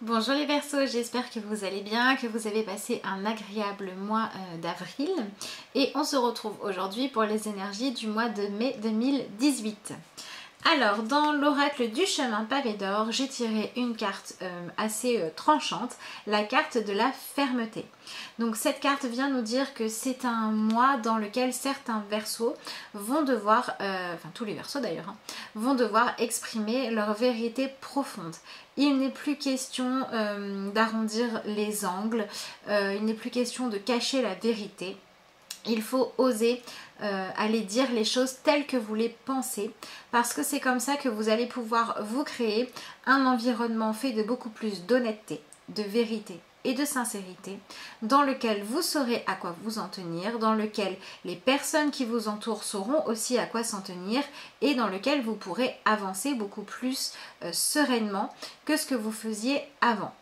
Bonjour les Verseaux, j'espère que vous allez bien, que vous avez passé un agréable mois d'avril. Et on se retrouve aujourd'hui pour les énergies du mois de mai 2018. Alors, dans l'oracle du chemin pavé d'or, j'ai tiré une carte assez tranchante, la carte de la fermeté. Donc cette carte vient nous dire que c'est un mois dans lequel certains Verseaux vont devoir, enfin tous les Verseaux d'ailleurs, vont devoir exprimer leur vérité profonde. Il n'est plus question d'arrondir les angles, il n'est plus question de cacher la vérité. Il faut oser aller dire les choses telles que vous les pensez, parce que c'est comme ça que vous allez pouvoir vous créer un environnement fait de beaucoup plus d'honnêteté, de vérité et de sincérité, dans lequel vous saurez à quoi vous en tenir, dans lequel les personnes qui vous entourent sauront aussi à quoi s'en tenir et dans lequel vous pourrez avancer beaucoup plus sereinement que ce que vous faisiez avant.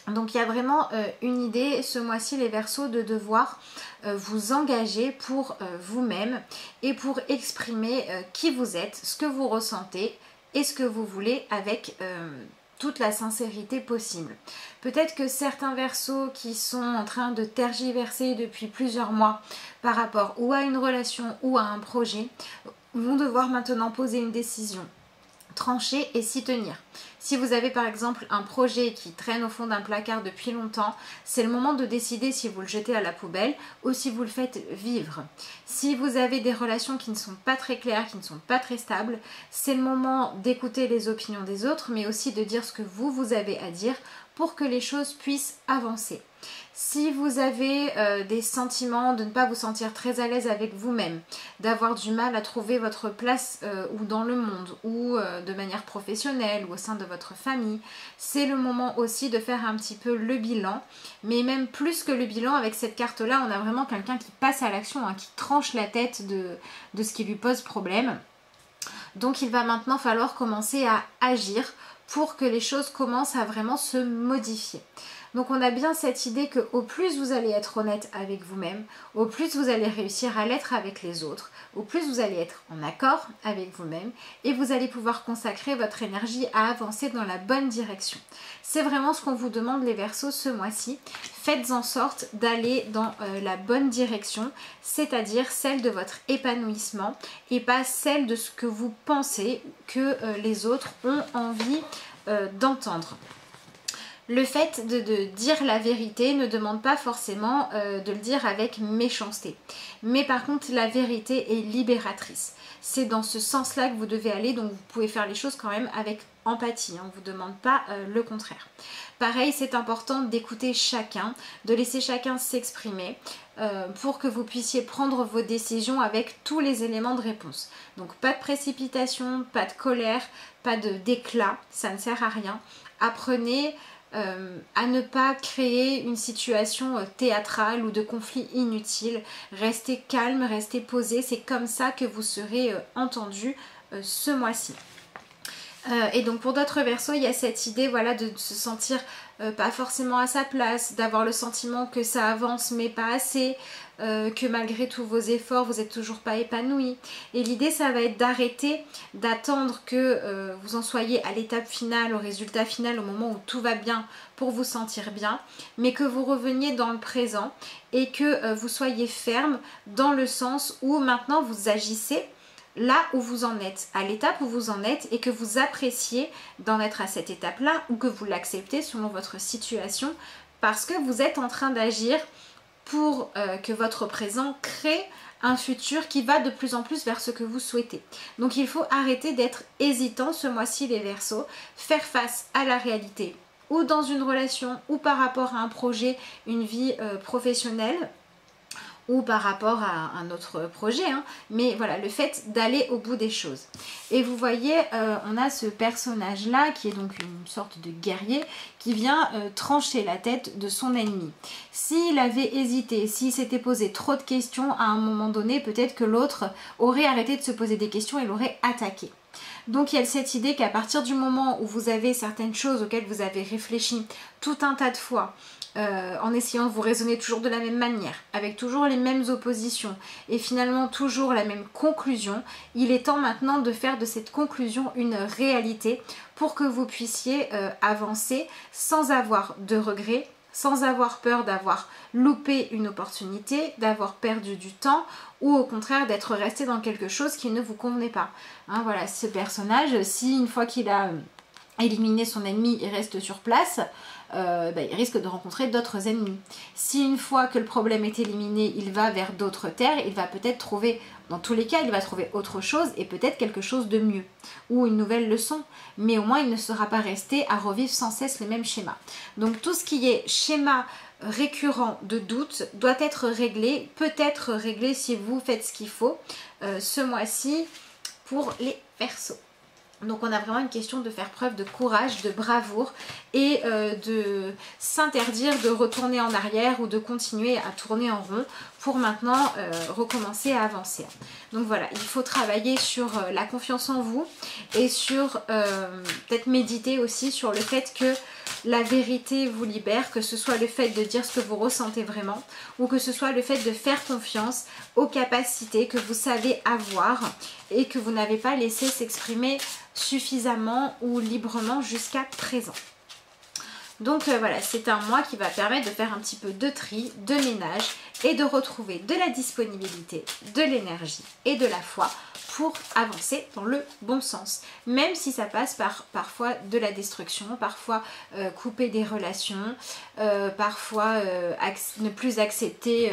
Donc il y a vraiment une idée ce mois-ci les Verseaux de devoir vous engager pour vous-même et pour exprimer qui vous êtes, ce que vous ressentez et ce que vous voulez avec toute la sincérité possible. Peut-être que certains Verseaux qui sont en train de tergiverser depuis plusieurs mois par rapport ou à une relation ou à un projet vont devoir maintenant poser une décision, trancher et s'y tenir. Si vous avez par exemple un projet qui traîne au fond d'un placard depuis longtemps, c'est le moment de décider si vous le jetez à la poubelle ou si vous le faites vivre. Si vous avez des relations qui ne sont pas très claires, qui ne sont pas très stables, c'est le moment d'écouter les opinions des autres, mais aussi de dire ce que vous avez à dire pour que les choses puissent avancer. Si vous avez des sentiments de ne pas vous sentir très à l'aise avec vous-même, d'avoir du mal à trouver votre place ou dans le monde ou de manière professionnelle ou au sein de votre famille, c'est le moment aussi de faire un petit peu le bilan. Mais même plus que le bilan, avec cette carte-là, on a vraiment quelqu'un qui passe à l'action, qui tranche la tête de ce qui lui pose problème. Donc il va maintenant falloir commencer à agir pour que les choses commencent à vraiment se modifier. Donc on a bien cette idée que au plus vous allez être honnête avec vous-même, au plus vous allez réussir à l'être avec les autres, au plus vous allez être en accord avec vous-même et vous allez pouvoir consacrer votre énergie à avancer dans la bonne direction. C'est vraiment ce qu'on vous demande les Verseaux ce mois-ci. Faites en sorte d'aller dans la bonne direction, c'est-à-dire celle de votre épanouissement et pas celle de ce que vous pensez que les autres ont envie d'entendre. Le fait de dire la vérité ne demande pas forcément de le dire avec méchanceté. Mais par contre, la vérité est libératrice. C'est dans ce sens-là que vous devez aller, donc vous pouvez faire les choses quand même avec empathie. On ne vous demande pas le contraire. Pareil, c'est important d'écouter chacun, de laisser chacun s'exprimer pour que vous puissiez prendre vos décisions avec tous les éléments de réponse. Donc pas de précipitation, pas de colère, pas d'éclat, ça ne sert à rien. Apprenez à ne pas créer une situation théâtrale ou de conflit inutile. Restez calme, restez posé, c'est comme ça que vous serez entendu ce mois-ci. Et donc pour d'autres Verseaux, il y a cette idée voilà, de se sentir pas forcément à sa place, d'avoir le sentiment que ça avance mais pas assez, que malgré tous vos efforts vous n'êtes toujours pas épanoui. Et l'idée ça va être d'arrêter d'attendre que vous en soyez à l'étape finale, au résultat final, au moment où tout va bien pour vous sentir bien, mais que vous reveniez dans le présent et que vous soyez ferme dans le sens où maintenant vous agissez là où vous en êtes, à l'étape où vous en êtes et que vous appréciez d'en être à cette étape-là ou que vous l'acceptez selon votre situation parce que vous êtes en train d'agir pour que votre présent crée un futur qui va de plus en plus vers ce que vous souhaitez. Donc il faut arrêter d'être hésitant ce mois-ci les Verseaux, faire face à la réalité ou dans une relation ou par rapport à un projet, une vie professionnelle ou par rapport à un autre projet, mais voilà, le fait d'aller au bout des choses. Et vous voyez, on a ce personnage-là qui est donc une sorte de guerrier qui vient trancher la tête de son ennemi. S'il avait hésité, s'il s'était posé trop de questions à un moment donné, peut-être que l'autre aurait arrêté de se poser des questions et l'aurait attaqué. Donc il y a cette idée qu'à partir du moment où vous avez certaines choses auxquelles vous avez réfléchi tout un tas de fois, en essayant de vous raisonner toujours de la même manière, avec toujours les mêmes oppositions et finalement toujours la même conclusion, il est temps maintenant de faire de cette conclusion une réalité pour que vous puissiez avancer sans avoir de regrets, sans avoir peur d'avoir loupé une opportunité, d'avoir perdu du temps ou au contraire d'être resté dans quelque chose qui ne vous convenait pas. Hein, voilà, ce personnage, si une fois qu'il a éliminé son ennemi et reste sur place, il risque de rencontrer d'autres ennemis. Si une fois que le problème est éliminé, il va vers d'autres terres, il va peut-être trouver, dans tous les cas, il va trouver autre chose et peut-être quelque chose de mieux ou une nouvelle leçon, mais au moins il ne sera pas resté à revivre sans cesse les mêmes schémas. Donc tout ce qui est schéma récurrent de doute doit être réglé, peut être réglé si vous faites ce qu'il faut ce mois-ci pour les Verseaux. Donc on a vraiment une question de faire preuve de courage, de bravoure et de s'interdire de retourner en arrière ou de continuer à tourner en rond pour maintenant recommencer à avancer. Donc voilà, il faut travailler sur la confiance en vous et sur peut-être méditer aussi sur le fait que la vérité vous libère, que ce soit le fait de dire ce que vous ressentez vraiment ou que ce soit le fait de faire confiance aux capacités que vous savez avoir et que vous n'avez pas laissé s'exprimer suffisamment ou librement jusqu'à présent. Donc voilà, c'est un mois qui va permettre de faire un petit peu de tri, de ménage et de retrouver de la disponibilité, de l'énergie et de la foi pour avancer dans le bon sens. Même si ça passe par parfois de la destruction, parfois couper des relations, parfois ne plus accepter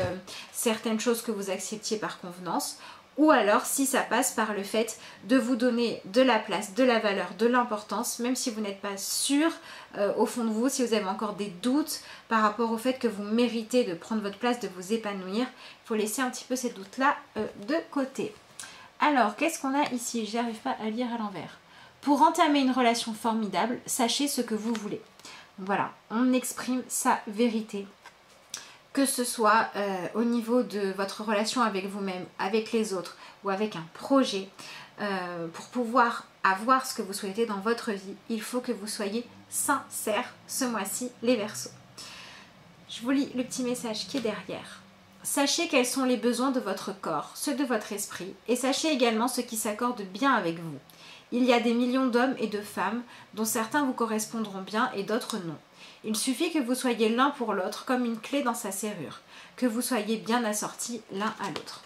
certaines choses que vous acceptiez par convenance. Ou alors si ça passe par le fait de vous donner de la place, de la valeur, de l'importance, même si vous n'êtes pas sûr au fond de vous, si vous avez encore des doutes par rapport au fait que vous méritez de prendre votre place, de vous épanouir, il faut laisser un petit peu ces doutes-là de côté. Alors, qu'est-ce qu'on a ici? Je n'arrive pas à lire à l'envers. Pour entamer une relation formidable, sachez ce que vous voulez. Voilà, on exprime sa vérité. Que ce soit au niveau de votre relation avec vous-même, avec les autres ou avec un projet, pour pouvoir avoir ce que vous souhaitez dans votre vie, il faut que vous soyez sincères ce mois-ci, les Verseaux. Je vous lis le petit message qui est derrière. Sachez quels sont les besoins de votre corps, ceux de votre esprit, et sachez également ce qui s'accorde bien avec vous. Il y a des millions d'hommes et de femmes, dont certains vous correspondront bien et d'autres non. Il suffit que vous soyez l'un pour l'autre comme une clé dans sa serrure, que vous soyez bien assortis l'un à l'autre.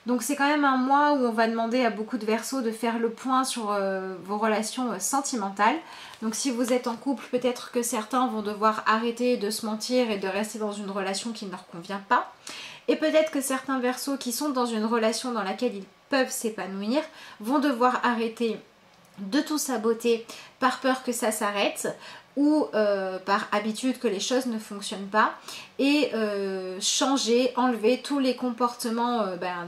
Donc c'est quand même un mois où on va demander à beaucoup de Verseaux de faire le point sur vos relations sentimentales. Donc si vous êtes en couple, peut-être que certains vont devoir arrêter de se mentir et de rester dans une relation qui ne leur convient pas. Et peut-être que certains Verseaux qui sont dans une relation dans laquelle ils peuvent s'épanouir vont devoir arrêter de tout saboter par peur que ça s'arrête ou par habitude que les choses ne fonctionnent pas et changer, enlever tous les comportements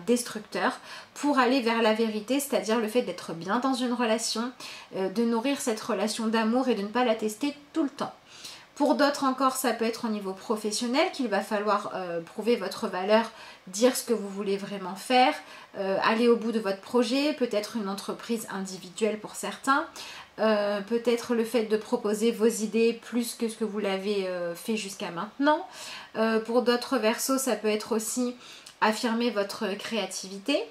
destructeurs pour aller vers la vérité, c'est-à-dire le fait d'être bien dans une relation, de nourrir cette relation d'amour et de ne pas la tester tout le temps. Pour d'autres encore, ça peut être au niveau professionnel qu'il va falloir prouver votre valeur, dire ce que vous voulez vraiment faire, aller au bout de votre projet, peut-être une entreprise individuelle pour certains, peut-être le fait de proposer vos idées plus que ce que vous l'avez fait jusqu'à maintenant. Pour d'autres Verseaux, ça peut être aussi affirmer votre créativité.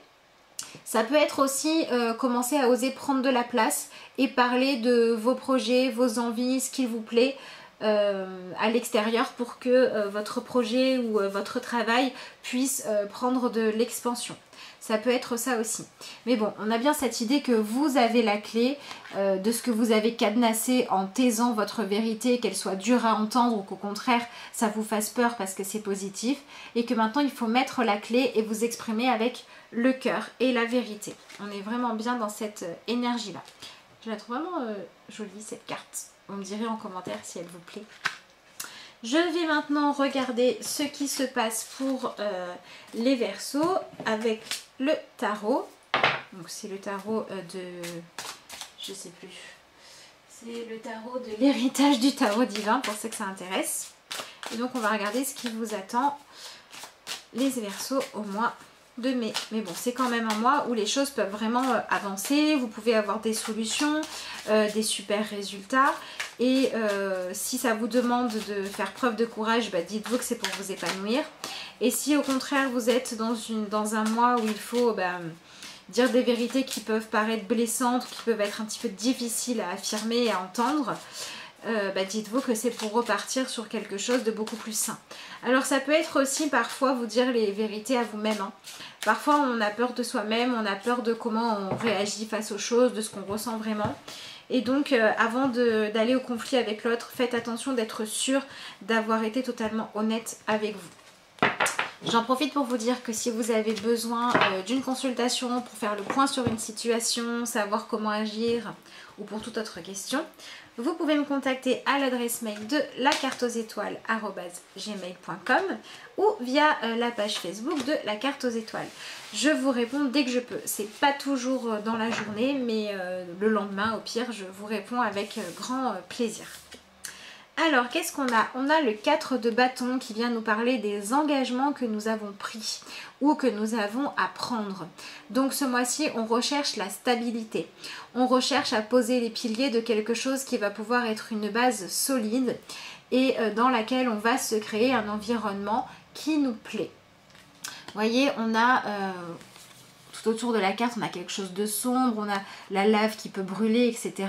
Ça peut être aussi commencer à oser prendre de la place et parler de vos projets, vos envies, ce qui vous plaît, à l'extérieur pour que votre projet ou votre travail puisse prendre de l'expansion. Ça peut être ça aussi. Mais bon, on a bien cette idée que vous avez la clé de ce que vous avez cadenassé en taisant votre vérité, qu'elle soit dure à entendre ou qu'au contraire ça vous fasse peur parce que c'est positif, et que maintenant il faut mettre la clé et vous exprimer avec le cœur et la vérité. On est vraiment bien dans cette énergie-là. Je la trouve vraiment jolie cette carte. Vous me direz en commentaire si elle vous plaît. Je vais maintenant regarder ce qui se passe pour les Verseaux avec le tarot. Donc c'est le tarot de... je sais plus. C'est le tarot de l'héritage du tarot divin pour ceux que ça intéresse. Et donc on va regarder ce qui vous attend, les Verseaux, au mois de mai. Mais bon, c'est quand même un mois où les choses peuvent vraiment avancer. Vous pouvez avoir des solutions, des super résultats. Et si ça vous demande de faire preuve de courage, bah, dites-vous que c'est pour vous épanouir. Et si au contraire vous êtes dans un mois où il faut dire des vérités qui peuvent paraître blessantes, qui peuvent être un petit peu difficiles à affirmer et à entendre, dites-vous que c'est pour repartir sur quelque chose de beaucoup plus sain. Alors ça peut être aussi parfois vous dire les vérités à vous-même. Hein. Parfois on a peur de soi-même, on a peur de comment on réagit face aux choses, de ce qu'on ressent vraiment. Et donc avant d'aller au conflit avec l'autre, faites attention d'être sûr d'avoir été totalement honnête avec vous. J'en profite pour vous dire que si vous avez besoin d'une consultation pour faire le point sur une situation, savoir comment agir ou pour toute autre question, vous pouvez me contacter à l'adresse mail de lacarteauxétoiles@gmail.com ou via la page Facebook de La Carte aux Étoiles. Je vous réponds dès que je peux. C'est pas toujours dans la journée, mais le lendemain, au pire, je vous réponds avec grand plaisir. Alors, qu'est-ce qu'on a? On a le 4 de bâton qui vient nous parler des engagements que nous avons pris ou que nous avons à prendre. Donc ce mois-ci, on recherche la stabilité. On recherche à poser les piliers de quelque chose qui va pouvoir être une base solide et dans laquelle on va se créer un environnement qui nous plaît. Vous voyez, on a... tout autour de la carte, on a quelque chose de sombre, on a la lave qui peut brûler, etc.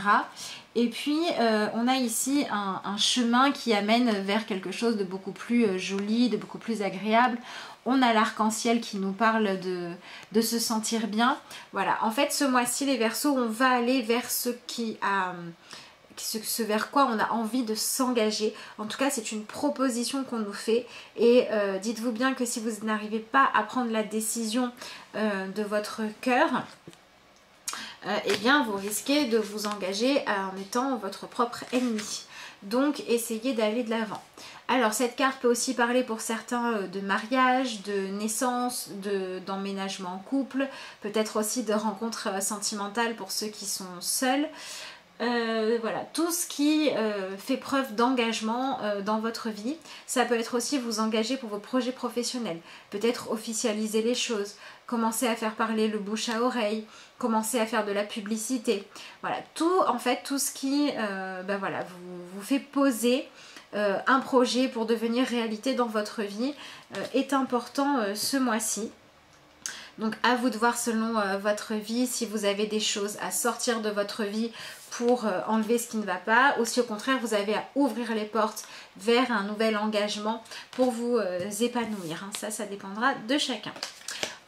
Et puis, on a ici un chemin qui amène vers quelque chose de beaucoup plus joli, de beaucoup plus agréable. On a l'arc-en-ciel qui nous parle de se sentir bien. Voilà, en fait, ce mois-ci, les Verseaux, on va aller vers ce vers quoi on a envie de s'engager. En tout cas, c'est une proposition qu'on nous fait. Et dites-vous bien que si vous n'arrivez pas à prendre la décision de votre cœur, eh bien vous risquez de vous engager en étant votre propre ennemi. Donc essayez d'aller de l'avant. Alors cette carte peut aussi parler pour certains de mariage, de naissance, d'emménagement en couple, peut-être aussi de rencontres sentimentales pour ceux qui sont seuls. Voilà, tout ce qui fait preuve d'engagement dans votre vie. Ça peut être aussi vous engager pour vos projets professionnels, peut-être officialiser les choses, commencer à faire parler le bouche à oreille, commencer à faire de la publicité. Voilà, tout en fait, tout ce qui voilà, vous fait poser un projet pour devenir réalité dans votre vie est important ce mois-ci. Donc à vous de voir selon votre vie si vous avez des choses à sortir de votre vie pour enlever ce qui ne va pas, ou si au contraire vous avez à ouvrir les portes vers un nouvel engagement pour vous épanouir. Hein. Ça dépendra de chacun.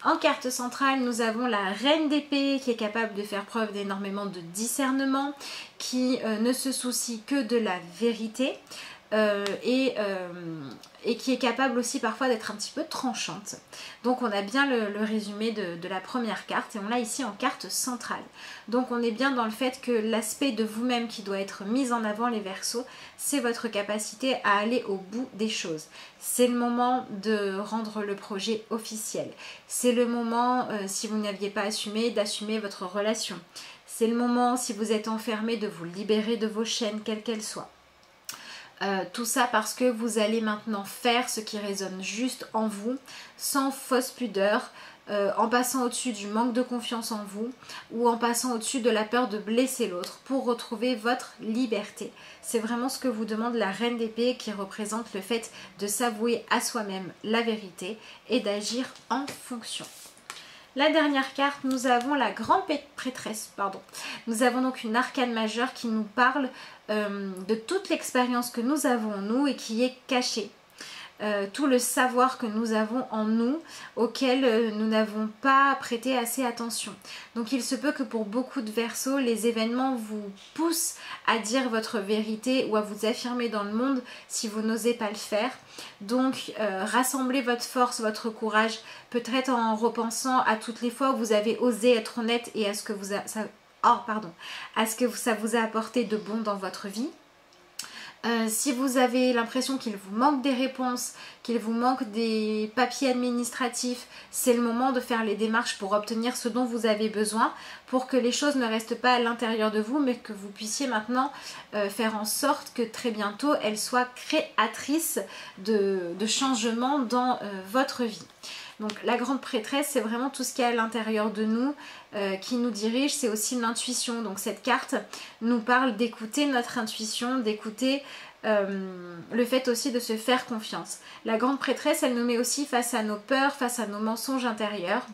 En carte centrale, nous avons la Reine d'épée qui est capable de faire preuve d'énormément de discernement, qui ne se soucie que de la vérité. Et qui est capable aussi parfois d'être un petit peu tranchante. Donc on a bien le résumé de la première carte et on l'a ici en carte centrale. Donc on est bien dans le fait que l'aspect de vous-même qui doit être mis en avant, les Verseaux, c'est votre capacité à aller au bout des choses. C'est le moment de rendre le projet officiel. C'est le moment, si vous n'aviez pas assumé, d'assumer votre relation. C'est le moment, si vous êtes enfermé, de vous libérer de vos chaînes, quelles qu'elles soient. Tout ça parce que vous allez maintenant faire ce qui résonne juste en vous, sans fausse pudeur, en passant au-dessus du manque de confiance en vous ou en passant au-dessus de la peur de blesser l'autre pour retrouver votre liberté. C'est vraiment ce que vous demande la Reine d'épée qui représente le fait de s'avouer à soi-même la vérité et d'agir en fonction. La dernière carte, nous avons la grande prêtresse, pardon. Nous avons donc une arcane majeure qui nous parle de toute l'expérience que nous avons en nous et qui est cachée. Tout le savoir que nous avons en nous auquel nous n'avons pas prêté assez attention. Donc il se peut que pour beaucoup de Verseaux, les événements vous poussent à dire votre vérité ou à vous affirmer dans le monde si vous n'osez pas le faire. Donc rassemblez votre force, votre courage, peut-être en repensant à toutes les fois où vous avez osé être honnête et à ce que ça vous a apporté de bon dans votre vie. Si vous avez l'impression qu'il vous manque des réponses, qu'il vous manque des papiers administratifs, c'est le moment de faire les démarches pour obtenir ce dont vous avez besoin, pour que les choses ne restent pas à l'intérieur de vous, mais que vous puissiez maintenant faire en sorte que très bientôt elles soient créatrices de changements dans votre vie. Donc la grande prêtresse, c'est vraiment tout ce qui est à l'intérieur de nous, qui nous dirige, c'est aussi l'intuition. Donc cette carte nous parle d'écouter notre intuition, d'écouter le fait aussi de se faire confiance. La grande prêtresse, elle nous met aussi face à nos peurs, face à nos mensonges intérieurs.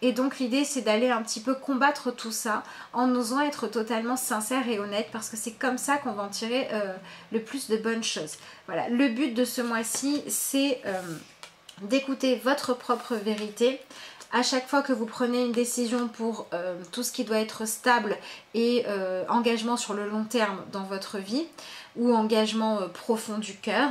Et donc l'idée, c'est d'aller un petit peu combattre tout ça en osant être totalement sincère et honnête, parce que c'est comme ça qu'on va en tirer le plus de bonnes choses. Voilà, le but de ce mois-ci, c'est d'écouter votre propre vérité. À chaque fois que vous prenez une décision pour tout ce qui doit être stable et engagement sur le long terme dans votre vie, ou engagement profond du cœur.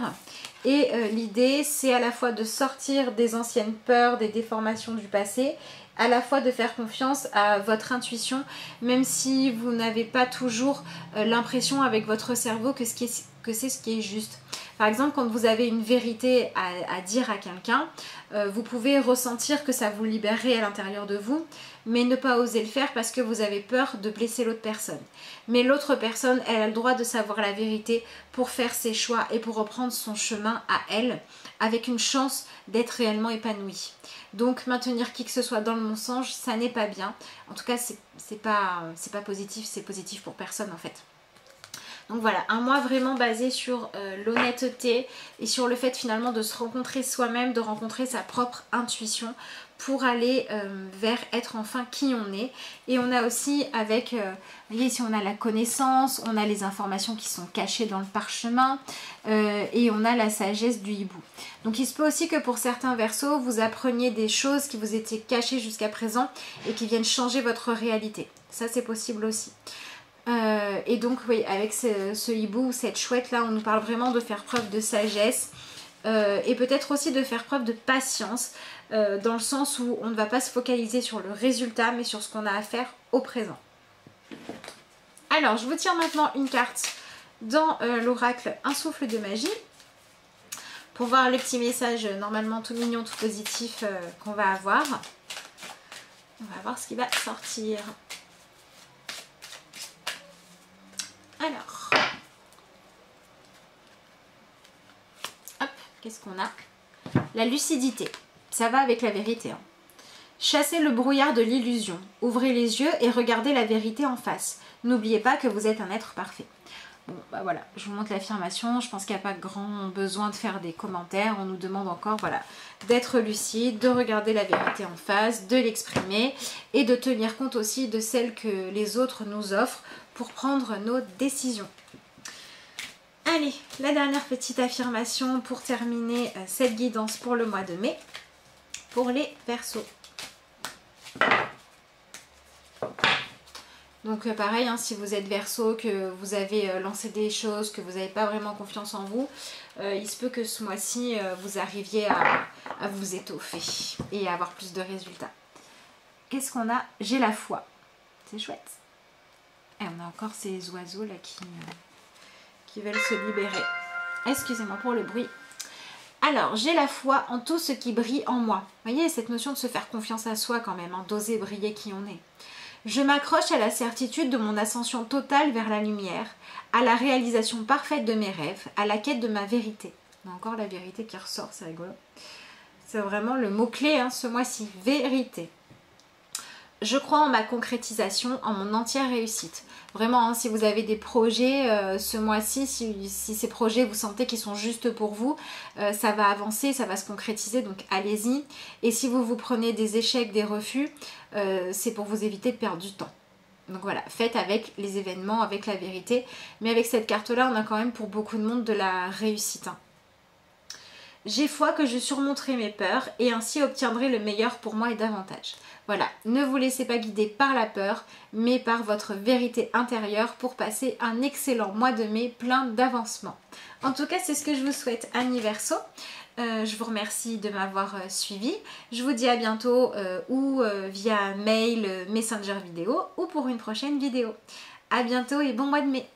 Et l'idée, c'est à la fois de sortir des anciennes peurs, des déformations du passé, à la fois de faire confiance à votre intuition, même si vous n'avez pas toujours l'impression avec votre cerveau que c'est ce qui est juste. Par exemple, quand vous avez une vérité à dire à quelqu'un, vous pouvez ressentir que ça vous libérerait à l'intérieur de vous, mais ne pas oser le faire parce que vous avez peur de blesser l'autre personne. Mais l'autre personne, elle a le droit de savoir la vérité pour faire ses choix et pour reprendre son chemin à elle, avec une chance d'être réellement épanouie. Donc maintenir qui que ce soit dans le mensonge, ça n'est pas bien. En tout cas, c'est pas positif, c'est positif pour personne en fait. Donc voilà, un mois vraiment basé sur l'honnêteté et sur le fait finalement de se rencontrer soi-même, de rencontrer sa propre intuition pour aller vers être enfin qui on est. Et on a aussi avec, vous voyez ici on a la connaissance, on a les informations qui sont cachées dans le parchemin et on a la sagesse du hibou. Donc il se peut aussi que pour certains Verseaux, vous appreniez des choses qui vous étaient cachées jusqu'à présent et qui viennent changer votre réalité. Ça c'est possible aussi. Et donc oui, avec ce hibou, cette chouette là, on nous parle vraiment de faire preuve de sagesse et peut-être aussi de faire preuve de patience dans le sens où on ne va pas se focaliser sur le résultat mais sur ce qu'on a à faire au présent. Alors je vous tire maintenant une carte dans l'oracle Un souffle de magie pour voir le petit message normalement tout mignon, tout positif qu'on va avoir. On va voir ce qui va sortir. Alors, hop, qu'est-ce qu'on a? La lucidité, ça va avec la vérité. Hein. Chassez le brouillard de l'illusion, ouvrez les yeux et regardez la vérité en face. N'oubliez pas que vous êtes un être parfait. Bon, bah voilà, je vous montre l'affirmation, je pense qu'il n'y a pas grand besoin de faire des commentaires, on nous demande encore, voilà, d'être lucide, de regarder la vérité en face, de l'exprimer et de tenir compte aussi de celle que les autres nous offrent pour prendre nos décisions. Allez, la dernière petite affirmation pour terminer cette guidance pour le mois de mai, pour les Verseaux. Donc pareil, hein, si vous êtes Verseau, que vous avez lancé des choses, que vous n'avez pas vraiment confiance en vous, il se peut que ce mois-ci, vous arriviez à vous étoffer et à avoir plus de résultats. Qu'est-ce qu'on a? J'ai la foi. C'est chouette. Et on a encore ces oiseaux là qui veulent se libérer. Excusez-moi pour le bruit. Alors, j'ai la foi en tout ce qui brille en moi. Vous voyez, cette notion de se faire confiance à soi quand même, hein, d'oser briller qui on est. Je m'accroche à la certitude de mon ascension totale vers la lumière, à la réalisation parfaite de mes rêves, à la quête de ma vérité. On a encore la vérité qui ressort, c'est rigolo. C'est vraiment le mot-clé hein, ce mois-ci, vérité. Je crois en ma concrétisation, en mon entière réussite. Vraiment, hein, si vous avez des projets ce mois-ci, si ces projets vous sentez qu'ils sont justes pour vous, ça va avancer, ça va se concrétiser, donc allez-y. Et si vous prenez des échecs, des refus, c'est pour vous éviter de perdre du temps. Donc voilà, faites avec les événements, avec la vérité. Mais avec cette carte-là, on a quand même pour beaucoup de monde de la réussite. Hein. J'ai foi que je surmonterai mes peurs et ainsi obtiendrai le meilleur pour moi et davantage. Voilà, ne vous laissez pas guider par la peur, mais par votre vérité intérieure pour passer un excellent mois de mai plein d'avancement. En tout cas, c'est ce que je vous souhaite, amis Verseaux. Je vous remercie de m'avoir suivi. Je vous dis à bientôt ou via mail, messenger vidéo ou pour une prochaine vidéo. À bientôt et bon mois de mai.